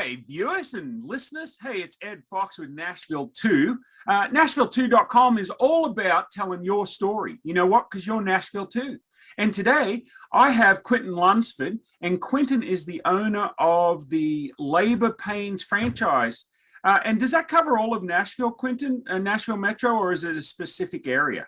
G'day, viewers and listeners. Hey, it's Ed Fox with Nashville2. Nashville2.com is all about telling your story. You know what? Because you're Nashville too. And today I have Quintin Lunsford, and Quintin is the owner of the Labor Pains franchise. And does that cover all of Nashville, Quintin, Nashville Metro, or is it a specific area?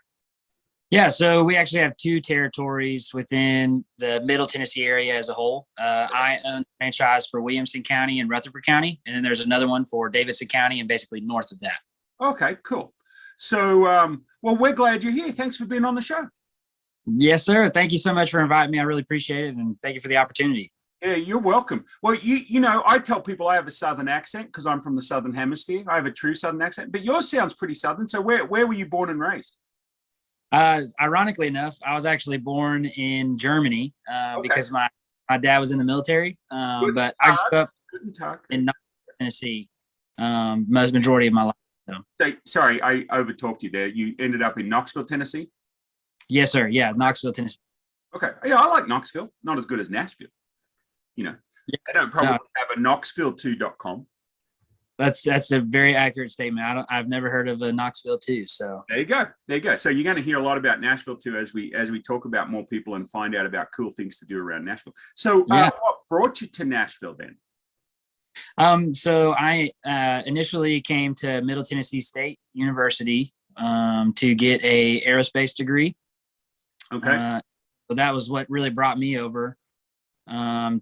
Yeah, so we actually have two territories within the Middle Tennessee area as a whole. I own the franchise for Williamson County and Rutherford County, and then there's another one for Davidson County and basically north of that. Okay, cool. So, well, we're glad you're here. Thanks for being on the show. Yes, sir. Thank you so much for inviting me. I really appreciate it, and thank you for the opportunity. Yeah, you're welcome. Well, you know, I tell people I have a Southern accent because I'm from the Southern Hemisphere. I have a true Southern accent, but yours sounds pretty Southern. So where were you born and raised? Ironically enough, I was actually born in Germany because my dad was in the military. But I grew up in Knoxville, Tennessee, most majority of my life. So. Sorry, I overtalked you there. You ended up in Knoxville, Tennessee? Yes, sir. Yeah, Knoxville, Tennessee. Okay. Yeah, I like Knoxville. Not as good as Nashville. You know, I don't probably have a Knoxville2.com. That's a very accurate statement. I've never heard of a Knoxville2. So there you go. There you go. So you're going to hear a lot about Nashville too as we talk about more people and find out about cool things to do around Nashville. So what brought you to Nashville then? So I initially came to Middle Tennessee State University to get a aerospace degree. Okay. So that was what really brought me over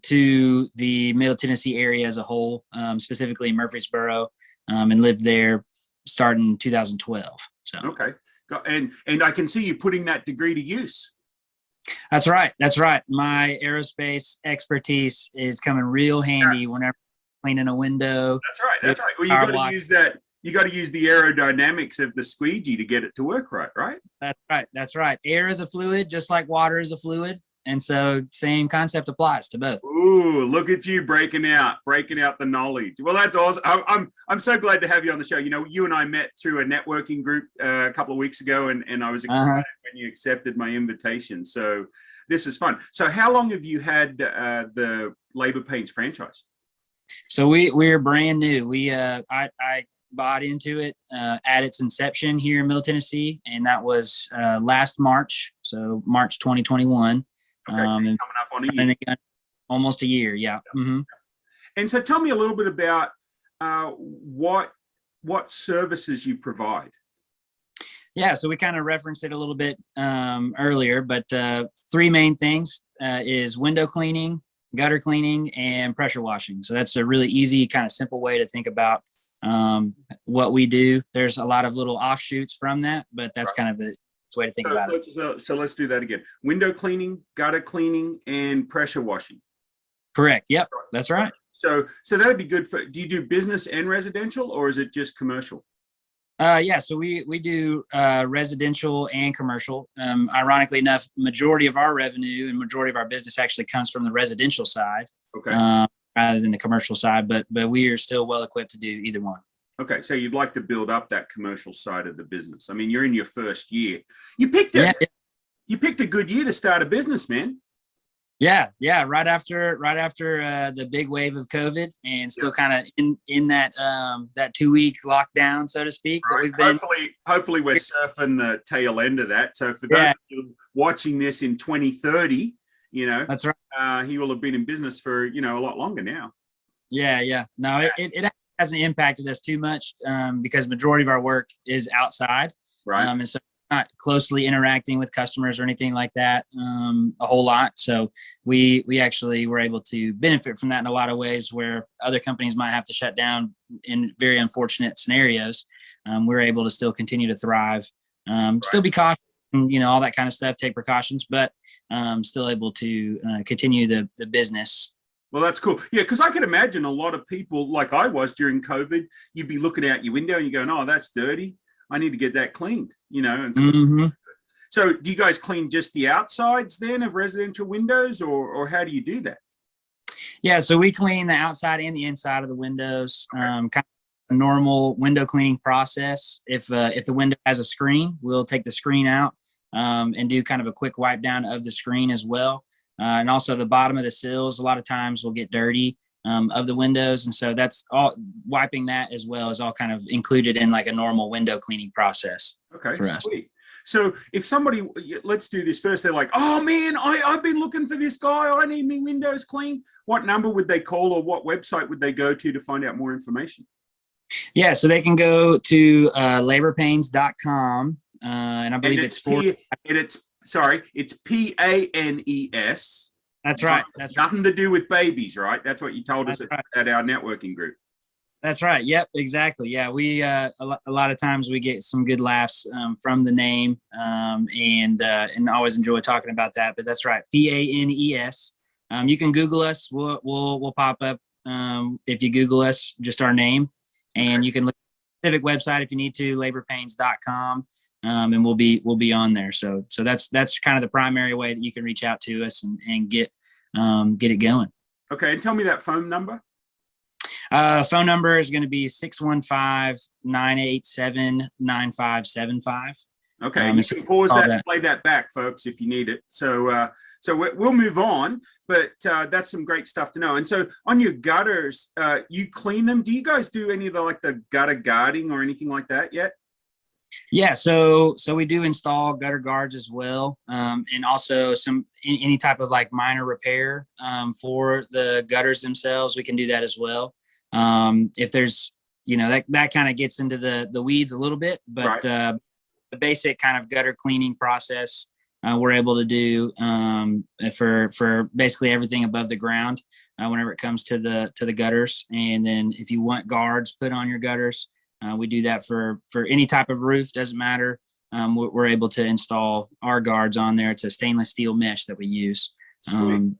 to the Middle Tennessee area as a whole, specifically Murfreesboro, and lived there starting in 2012. So okay, and I can see you putting that degree to use. That's right. That's right. My aerospace expertise is coming real handy whenever I'm cleaning a window. That's right. That's right. Well, you got to use that. You got to use the aerodynamics of the squeegee to get it to work right, right? That's right. That's right. Air is a fluid, just like water is a fluid. And so same concept applies to both. Ooh, look at you breaking out the knowledge. Well, that's awesome. I'm so glad to have you on the show. You know, you and I met through a networking group a couple of weeks ago, and I was excited when you accepted my invitation. So this is fun. So how long have you had the Labor Pains franchise? So we're brand new. I bought into it at its inception here in Middle Tennessee, and that was last March, so March 2021. Okay, so coming up on a year. Almost a year, yeah. Mm-hmm. And so tell me a little bit about what services you provide. Yeah, so we kind of referenced it a little bit earlier, but three main things is window cleaning, gutter cleaning, and pressure washing. So that's a really easy, kind of simple way to think about what we do. There's a lot of little offshoots from that, but that's kind of the way to think about it. So let's do that again. Window cleaning, gutter cleaning, and pressure washing. Correct. Yep. That's right. So that'd be good for, do you do business and residential, or is it just commercial? Yeah, so we do residential and commercial. Ironically enough, majority of our revenue and majority of our business actually comes from the residential side, rather than the commercial side, but we are still well equipped to do either one. Okay, so you'd like to build up that commercial side of the business. I mean, you're in your first year. You picked You picked a good year to start a business, man. Yeah. Right after the big wave of COVID, and still kind of in that 2-week lockdown, so to speak. Right. That we've been. Hopefully, we're surfing the tail end of that. So for those of you watching this in 2030, you know, that's right. He will have been in business for a lot longer now. Yeah. No, it hasn't impacted us too much because majority of our work is outside, right? And so not closely interacting with customers or anything like that a whole lot. So we actually were able to benefit from that in a lot of ways, where other companies might have to shut down in very unfortunate scenarios. We're able to still continue to thrive, still be cautious, and, all that kind of stuff, take precautions, but still able to continue the business. Well, that's cool. Yeah, because I can imagine a lot of people, like I was during COVID, you'd be looking out your window and you're going, oh, that's dirty. I need to get that cleaned, So do you guys clean just the outsides then of residential windows, or how do you do that? Yeah, so we clean the outside and the inside of the windows, kind of a normal window cleaning process. If the window has a screen, we'll take the screen out and do kind of a quick wipe down of the screen as well. And also the bottom of the sills, a lot of times will get dirty. of the windows. And so that's all, wiping that as well is all kind of included in like a normal window cleaning process for us. Sweet. So if somebody, let's do this first, they're like, oh man, I've been looking for this guy, I need my windows clean. What number would they call, or what website would they go to find out more information? Yeah, so they can go to laborpanes.com, and I believe it's PANES. That's right. That's nothing to do with babies, right? That's what you told us at our networking group. That's right. Yep, exactly. Yeah, we a lot of times we get some good laughs from the name, and always enjoy talking about that. But that's right, PANES. You can Google us. We'll pop up if you Google us, just our name, and you can look at the specific website if you need to, laborpanes.com, and we'll be on there. So that's kind of the primary way that you can reach out to us and get it going. Okay, and tell me that phone number. Phone number is going to be 615-987-9575. Okay, you can pause that and play that back, folks, if you need it. So we'll move on, but that's some great stuff to know. And so on your gutters, you clean them. Do you guys do any of the gutter guarding or anything like that yet? Yeah, so we do install gutter guards as well, and also any type of like minor repair for the gutters themselves. We can do that as well. If there's, that kind of gets into the weeds a little bit, but the basic kind of gutter cleaning process we're able to do for basically everything above the ground whenever it comes to the gutters. And then if you want guards put on your gutters, we do that for any type of roof, doesn't matter. We're able to install our guards on there. It's a stainless steel mesh that we use. So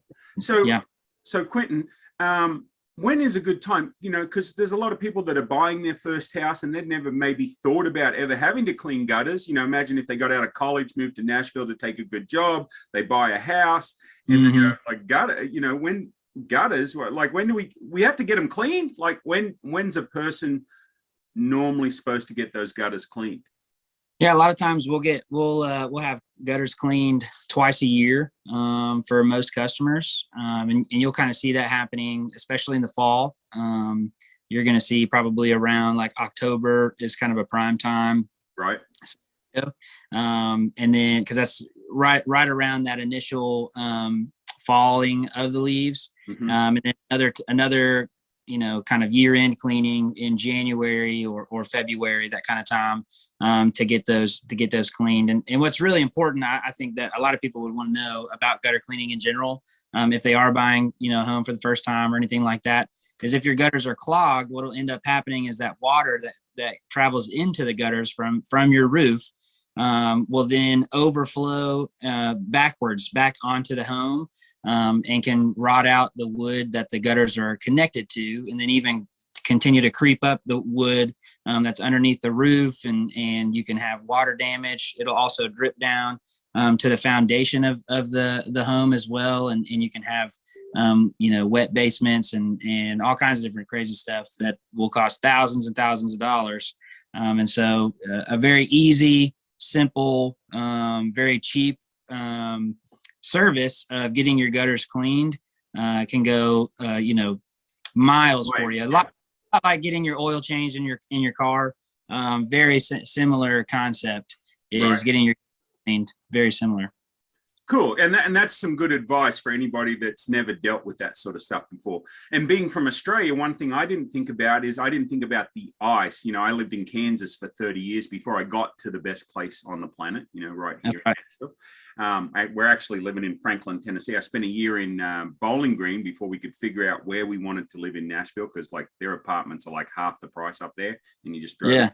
Quintin, when is a good time? Because there's a lot of people that are buying their first house and they've never maybe thought about ever having to clean gutters. Imagine if they got out of college, moved to Nashville to take a good job, they buy a house, and when gutters, like when do we have to get them cleaned? Like when's a person normally supposed to get those gutters cleaned? Yeah, a lot of times we'll have gutters cleaned twice a year for most customers, and you'll kind of see that happening, especially in the fall. You're going to see probably around like October is kind of a prime time, right? And then because that's right around that initial falling of the leaves, and then another kind of year-end cleaning in January or February, that kind of time, to get those cleaned. And what's really important, I think that a lot of people would want to know about gutter cleaning in general, if they are buying, a home for the first time or anything like that, is if your gutters are clogged, what'll end up happening is that water that travels into the gutters from your roof will then overflow backwards back onto the home, and can rot out the wood that the gutters are connected to, and then even continue to creep up the wood that's underneath the roof, and you can have water damage. It'll also drip down to the foundation of the home as well, and you can have wet basements and all kinds of different crazy stuff that will cost thousands and thousands of dollars. And so a very easy, simple, very cheap service of getting your gutters cleaned can go miles for you. A lot like getting your oil changed in your car. Very similar concept is getting your cleaned. Very similar. Cool. And that's some good advice for anybody that's never dealt with that sort of stuff before. And being from Australia, one thing I didn't think about the ice. I lived in Kansas for 30 years before I got to the best place on the planet, right here. Right. We're actually living in Franklin, Tennessee. I spent a year in Bowling Green before we could figure out where we wanted to live in Nashville, because like their apartments are like half the price up there, and you just drove. Yeah.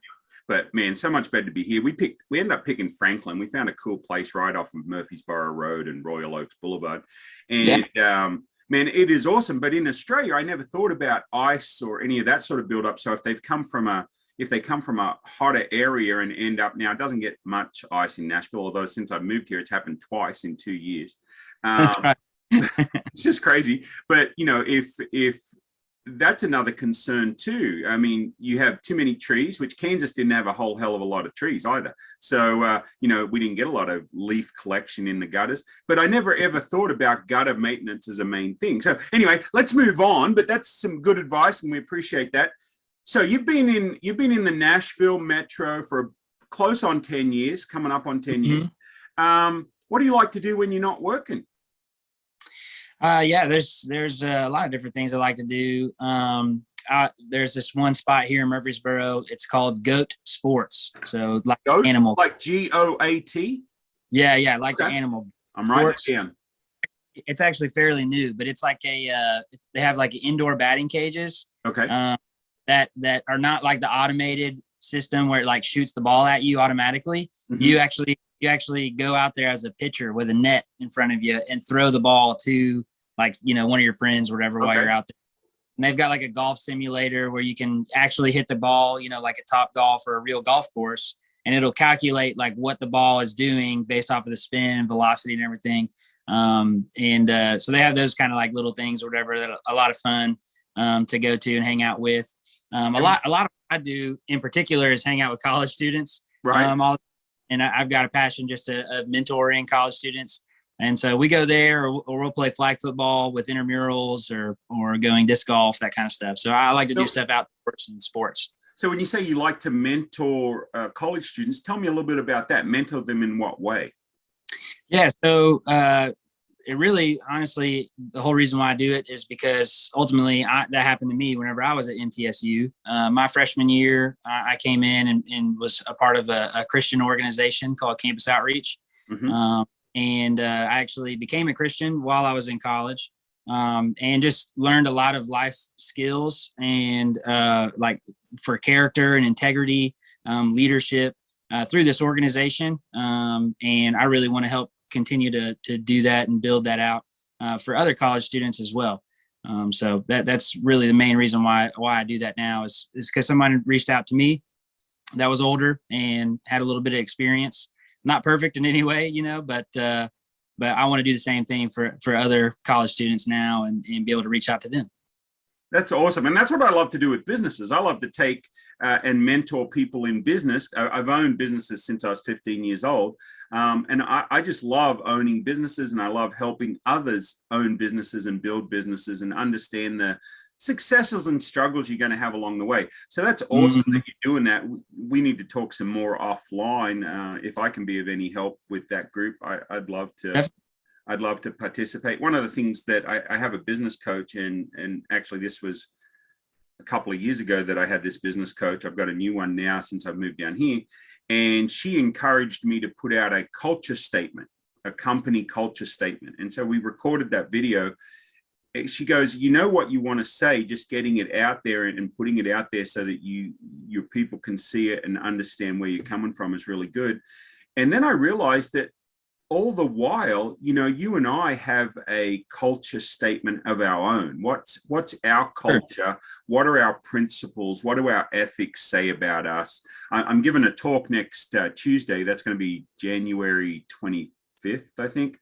But man, so much better to be here. We ended up picking Franklin. We found a cool place right off of Murfreesboro Road and Royal Oaks Boulevard. And man, it is awesome. But in Australia, I never thought about ice or any of that sort of build up. So if they come from a hotter area and end up, now it doesn't get much ice in Nashville, although since I've moved here, it's happened twice in 2 years. It's just crazy. But if that's another concern too. I mean, you have too many trees, which Kansas didn't have a whole hell of a lot of trees either. So, we didn't get a lot of leaf collection in the gutters, but I never ever thought about gutter maintenance as a main thing. So anyway, let's move on, but that's some good advice and we appreciate that. So you've been in the Nashville Metro for close on 10 years, coming up on 10 years. What do you like to do when you're not working? Yeah, there's a lot of different things I like to do. There's this one spot here in Murfreesboro. It's called Goat Sports. So like Goat, animal, like GOAT. Yeah, like Okay. The animal. I'm writing it down. It's actually fairly new, but it's like they have like indoor batting cages. Okay. That are not like the automated system where it like shoots the ball at you automatically. Mhm. You actually go out there as a pitcher with a net in front of you and throw the ball to one of your friends or whatever while you're out there. And they've got like a golf simulator where you can actually hit the ball, like a Top Golf or a real golf course, and it'll calculate like what the ball is doing based off of the spin and velocity and everything. So they have those kind of like little things or whatever that are a lot of fun to go to and hang out with. A lot of what I do in particular is hang out with college students. Right. And I've got a passion just of mentoring college students. And so we go there or we'll play flag football with intramurals or going disc golf, that kind of stuff. So I like to do stuff outdoors and sports. So when you say you like to mentor college students, tell me a little bit about that. Mentor them in what way? Yeah. So it really, honestly, the whole reason why I do it is because ultimately that happened to me whenever I was at MTSU. My freshman year, I came in and was a part of a Christian organization called Campus Outreach. Mm-hmm. And I actually became a Christian while I was in college, and just learned a lot of life skills and like for character and integrity, leadership through this organization. And I really want to help continue to do that and build that out for other college students as well. So that's really the main reason why I do that now is because someone reached out to me that was older and had a little bit of experience. Not perfect in any way, but I want to do the same thing for other college students now and be able to reach out to them. That's awesome. And that's what I love to do with businesses. I love to take and mentor people in business. I've owned businesses since I was 15 years old. And I just love owning businesses, and I love helping others own businesses and build businesses and understand the successes and struggles you're going to have along the way. So that's awesome that you're doing that. We need to talk some more offline. If I can be of any help with that group, I'd love to. Definitely. I'd love to participate. One of the things that I have a business coach, and actually this was a couple of years ago that I had this business coach. I've got a new one now since I've moved down here, and she encouraged me to put out a culture statement, a company culture statement. And so we recorded that video. She goes, you know what you want to say, just getting it out there and putting it out there so that your people can see it and understand where you're coming from is really good. And then I realized that all the while, you and I have a culture statement of our own. What's our culture? What are our principles? What do our ethics say about us? I'm giving a talk next Tuesday. That's going to be January 25th, I think.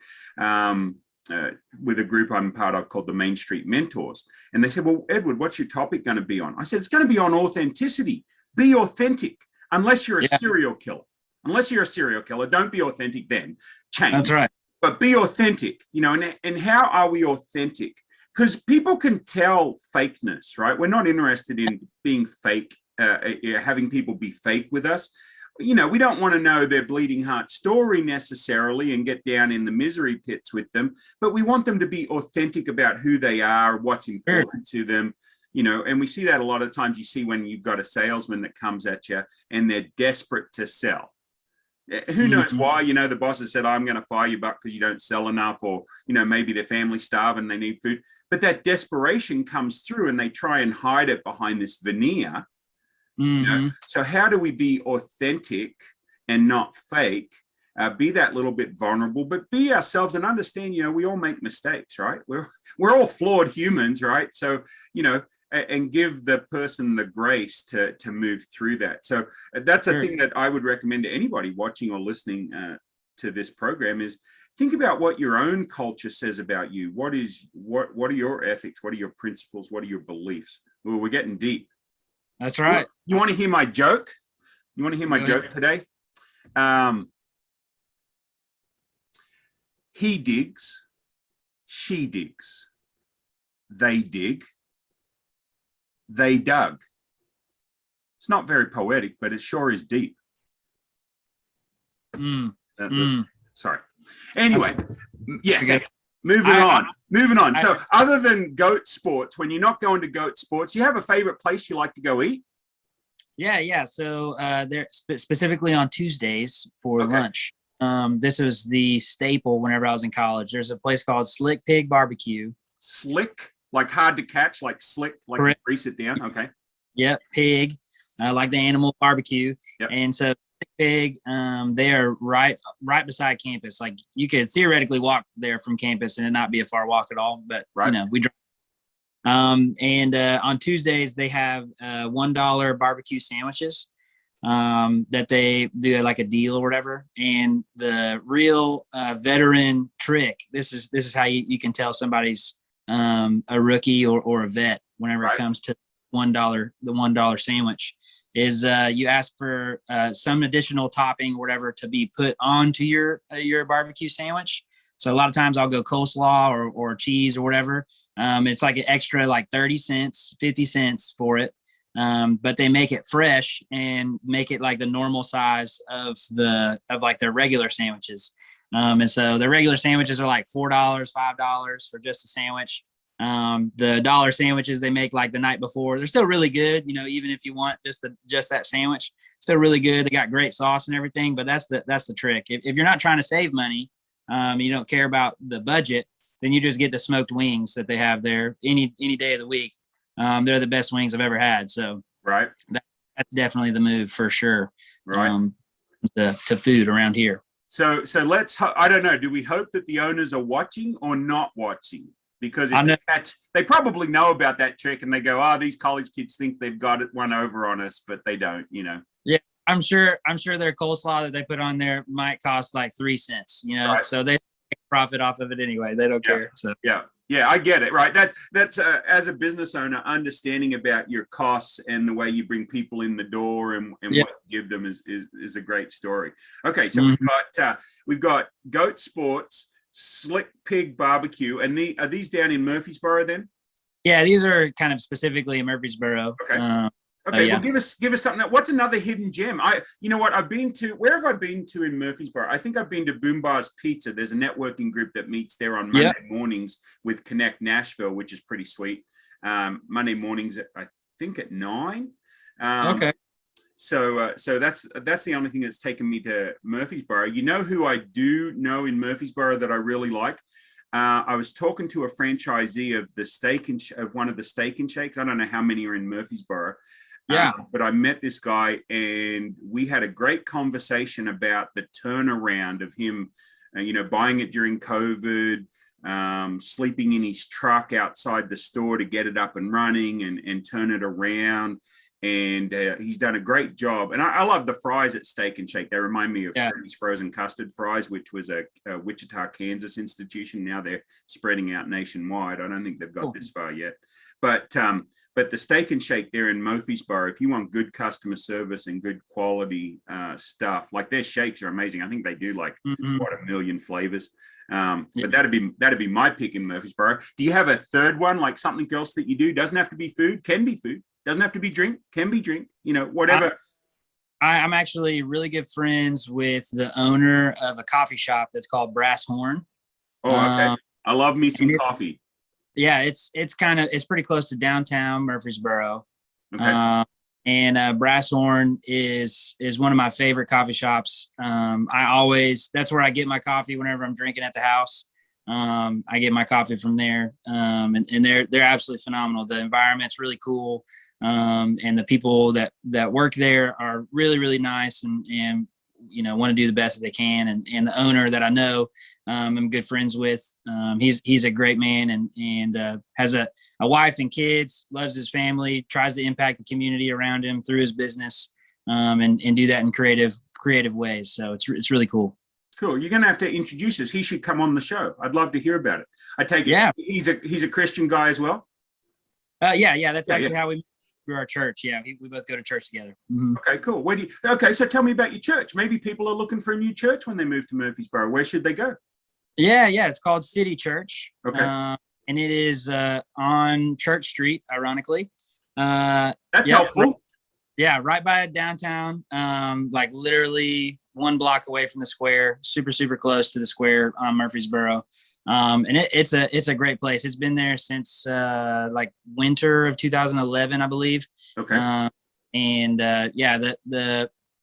With a group I'm part of called the Main Street Mentors. And they said, well, Edward, what's your topic going to be on? I said, it's going to be on authenticity. Be authentic, unless you're a serial killer. Unless you're a serial killer, don't be authentic then. Change. That's right. But be authentic, and how are we authentic? Because people can tell fakeness, right? We're not interested in being fake, having people be fake with us. We don't want to know their bleeding heart story necessarily and get down in the misery pits with them, but we want them to be authentic about who they are, what's important to them, and we see that a lot of times. You see when you've got a salesman that comes at you and they're desperate to sell. Who knows why? The boss has said, I'm going to fire you back because you don't sell enough, or, maybe their family's starving, they need food. But that desperation comes through and they try and hide it behind this veneer. So how do we be authentic and not fake? Be that little bit vulnerable, but be ourselves and understand, we all make mistakes, right? We're all flawed humans, right? So, and give the person the grace to move through that. So that's a thing that I would recommend to anybody watching or listening to this program is think about what your own culture says about you. What are your ethics? What are your principles? What are your beliefs? Well, we're getting deep. That's right. You want to hear my joke? You want to hear my joke today? He digs, she digs, they dig, they dug. It's not very poetic, but it sure is deep. Sorry. Anyway, yeah. Moving on. So other than goat sports, when you're not going to goat sports, you have a favorite place you like to go eat? Yeah. So they're specifically on Tuesdays for lunch. This was the staple whenever I was in college. There's a place called Slick Pig BBQ. Slick, like hard to catch, like slick, like you grease it down. Okay. Yep, pig, like the animal barbecue. Yep. And so Pig, they are right beside campus. Like you could theoretically walk there from campus and it not be a far walk at all. But we drive. And on Tuesdays they have $1 barbecue sandwiches that they do like a deal or whatever. And the real veteran trick, this is how you can tell somebody's a rookie or a vet whenever it comes to the $1 sandwich, is you ask for some additional topping or whatever to be put onto your barbecue sandwich. So a lot of times I'll go coleslaw or cheese or whatever. It's like an extra like 30 cents, 50 cents for it. But they make it fresh and make it like the normal size of like their regular sandwiches. And so the regular sandwiches are like $4, $5 for just a sandwich. The dollar sandwiches they make like the night before, they're still really good. Even if you want just that sandwich, still really good. They got great sauce and everything, but that's the trick. If you're not trying to save money, you don't care about the budget, then you just get the smoked wings that they have there any day of the week. They're the best wings I've ever had. So that's definitely the move for sure. To food around here. So let's, I don't know, do we hope that the owners are watching or not watching? Because they probably know about that trick and they go, these college kids think they've got one over on us, but they don't, Yeah, I'm sure their coleslaw that they put on there might cost like 3 cents, so they make profit off of it anyway. They don't care. So yeah, I get it. Right. That's as a business owner, understanding about your costs and the way you bring people in the door and what you give them is a great story. Okay, so we've got goat sports, Slick Pig BBQ, and are these down in Murfreesboro then? Yeah, these are kind of specifically in Murfreesboro. Okay. Well, give us something. What's another hidden gem? Where have I been to in Murfreesboro? I think I've been to Boom Bar's Pizza. There's a networking group that meets there on Monday mornings with Connect Nashville, which is pretty sweet. Monday mornings, I think at 9. Okay. So that's the only thing that's taken me to Murfreesboro. You know who I do know in Murfreesboro that I really like? I was talking to a franchisee of one of the Steak and Shakes. I don't know how many are in Murfreesboro. But I met this guy and we had a great conversation about the turnaround of him, buying it during COVID, sleeping in his truck outside the store to get it up and running and turn it around. And he's done a great job. And I love the fries at Steak and Shake. They remind me of Freddy's Frozen Custard Fries, which was a Wichita, Kansas institution. Now they're spreading out nationwide. I don't think they've got this far yet. But the Steak and Shake there in Murfreesboro, if you want good customer service and good quality stuff, like their shakes are amazing. I think they do like quite a million flavors. But that'd be my pick in Murfreesboro. Do you have a third one, like something else that you do? Doesn't have to be food, can be food. Doesn't have to be drink, can be drink, whatever. I'm actually really good friends with the owner of a coffee shop that's called Brasshorn. Oh, okay. I love me some coffee. Yeah, it's pretty close to downtown Murfreesboro. Okay. And Brasshorn is one of my favorite coffee shops. That's where I get my coffee whenever I'm drinking at the house. I get my coffee from there. And they're absolutely phenomenal. The environment's really cool. And the people that work there are really, really nice and want to do the best that they can. And the owner that I know, I'm good friends with, he's a great man and has a wife and kids, loves his family, tries to impact the community around him through his business, and do that in creative ways. So it's really cool. Cool. You're going to have to introduce us. He should come on the show. I'd love to hear about it. I take it. Yeah. He's a Christian guy as well. Yeah. That's actually how we met through our church. Yeah. We both go to church together. Mm-hmm. Okay, cool. Okay. So tell me about your church. Maybe people are looking for a new church when they move to Murfreesboro. Where should they go? Yeah. It's called City Church. Okay. And it is on Church Street, ironically. That's helpful. Yeah, right by downtown, like literally 1 block away from the square, super close to the square on Murfreesboro. And it's a great place. It's been there since like winter of 2011, I believe. Okay.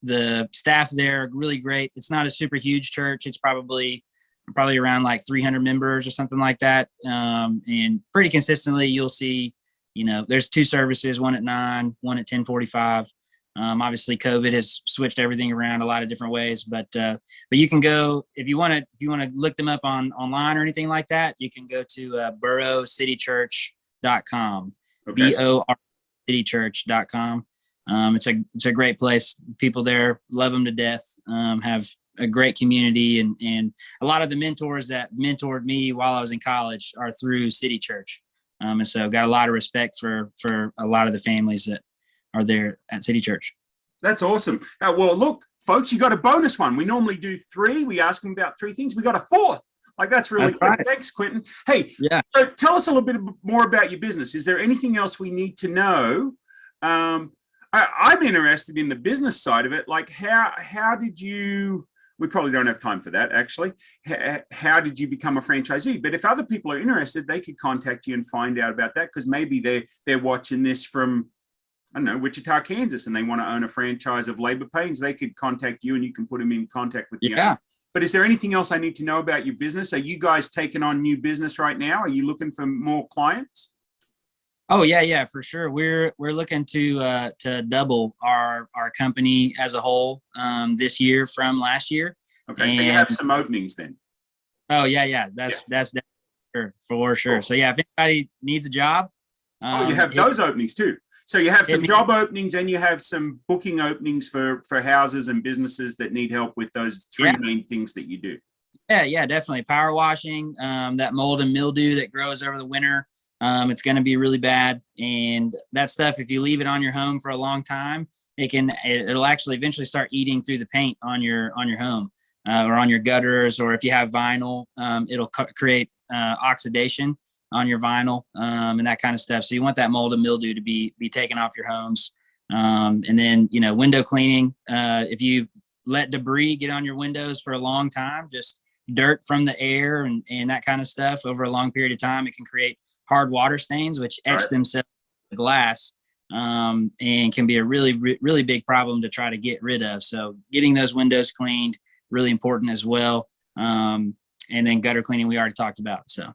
The staff there are really great. It's not a super huge church. It's probably around like 300 members or something like that. And pretty consistently you'll see, there's 2 services, one at 9, one at 10:45. Obviously COVID has switched everything around a lot of different ways, but you can go if you want to look them up online or anything like that, you can go to borcitychurch.com. Okay. BOR citychurch.com. It's a great place. People there love them to death. Have a great community, and a lot of the mentors that mentored me while I was in college are through City Church. And so got a lot of respect for a lot of the families that are there at City Church. That's awesome. Well, look, folks, you got a bonus one. We normally do 3. We ask them about 3 things. We got a 4th. Like, that's really good. Right. Thanks, Quintin. Hey, so tell us a little bit more about your business. Is there anything else we need to know? I'm interested in the business side of it. Like, how did you... We probably don't have time for that, actually. How did you become a franchisee? But if other people are interested, they could contact you and find out about that, because maybe they're watching this from, I don't know, Wichita, Kansas, and they want to own a franchise of Labor Pains. They could contact you and you can put them in contact with the owner. But is there anything else I need to know about your business? Are you guys taking on new business right now? Are you looking for more clients? Oh yeah, for sure. We're looking to double our company as a whole this year from last year. Okay, so you have some openings then. Oh yeah. That's for sure. Cool. So yeah, if anybody needs a job, you have those openings too. So you have some job openings and you have some booking openings for houses and businesses that need help with those 3 main things that you do. Yeah, definitely. Power washing, that mold and mildew that grows over the winter. It's going to be really bad, and that stuff, if you leave it on your home for a long time, it'll actually eventually start eating through the paint on your home or on your gutters, or if you have vinyl, it'll create oxidation on your vinyl and that kind of stuff. So you want that mold and mildew to be taken off your homes. And then window cleaning. If you let debris get on your windows for a long time, just dirt from the air and that kind of stuff over a long period of time, it can create hard water stains, which etch themselves in the glass, and can be a really, really big problem to try to get rid of. So getting those windows cleaned, really important as well. And then gutter cleaning, we already talked about. So,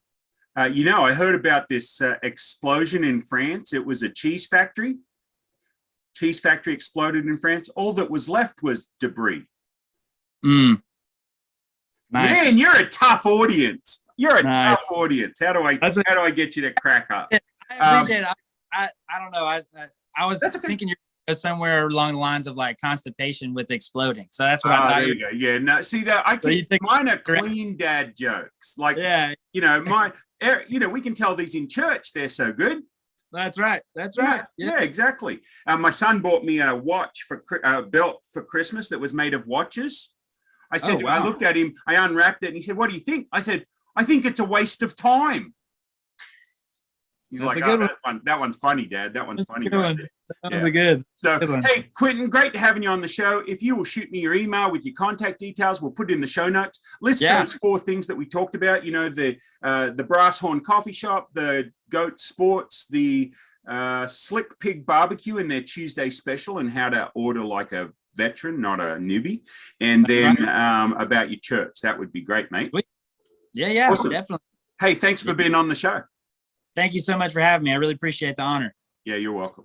I heard about this explosion in France. It was a cheese factory. Cheese factory exploded in France. All that was left was debris. Nice. Man, you're a tough audience. You're a tough audience. How do I get you to crack up? I appreciate it. I don't know. I was thinking you're somewhere along the lines of like constipation with exploding. So that's what I thought. There you go. Yeah. No, see that mine are clean dad jokes. Like, we can tell these in church. They're so good. That's right. Yeah, exactly. My son bought me a belt for Christmas that was made of watches. I said, I looked at him, I unwrapped it, and he said, "What do you think?" I said, "I think it's a waste of time." He's like, that one's funny, Dad. That one's funny. That was good. So, hey, Quintin, great having you on the show. If you will shoot me your email with your contact details, we'll put it in the show notes. List those 4 things that we talked about. The Brasshorn Coffee Shop, the Goat Sports, the Slick Pig BBQ, and their Tuesday special, and how to order like a veteran, not a newbie, and then about your church. That would be great, mate. Yeah, awesome. Definitely. Hey, thanks for being on the show. Thank you so much for having me. I really appreciate the honor. Yeah, you're welcome.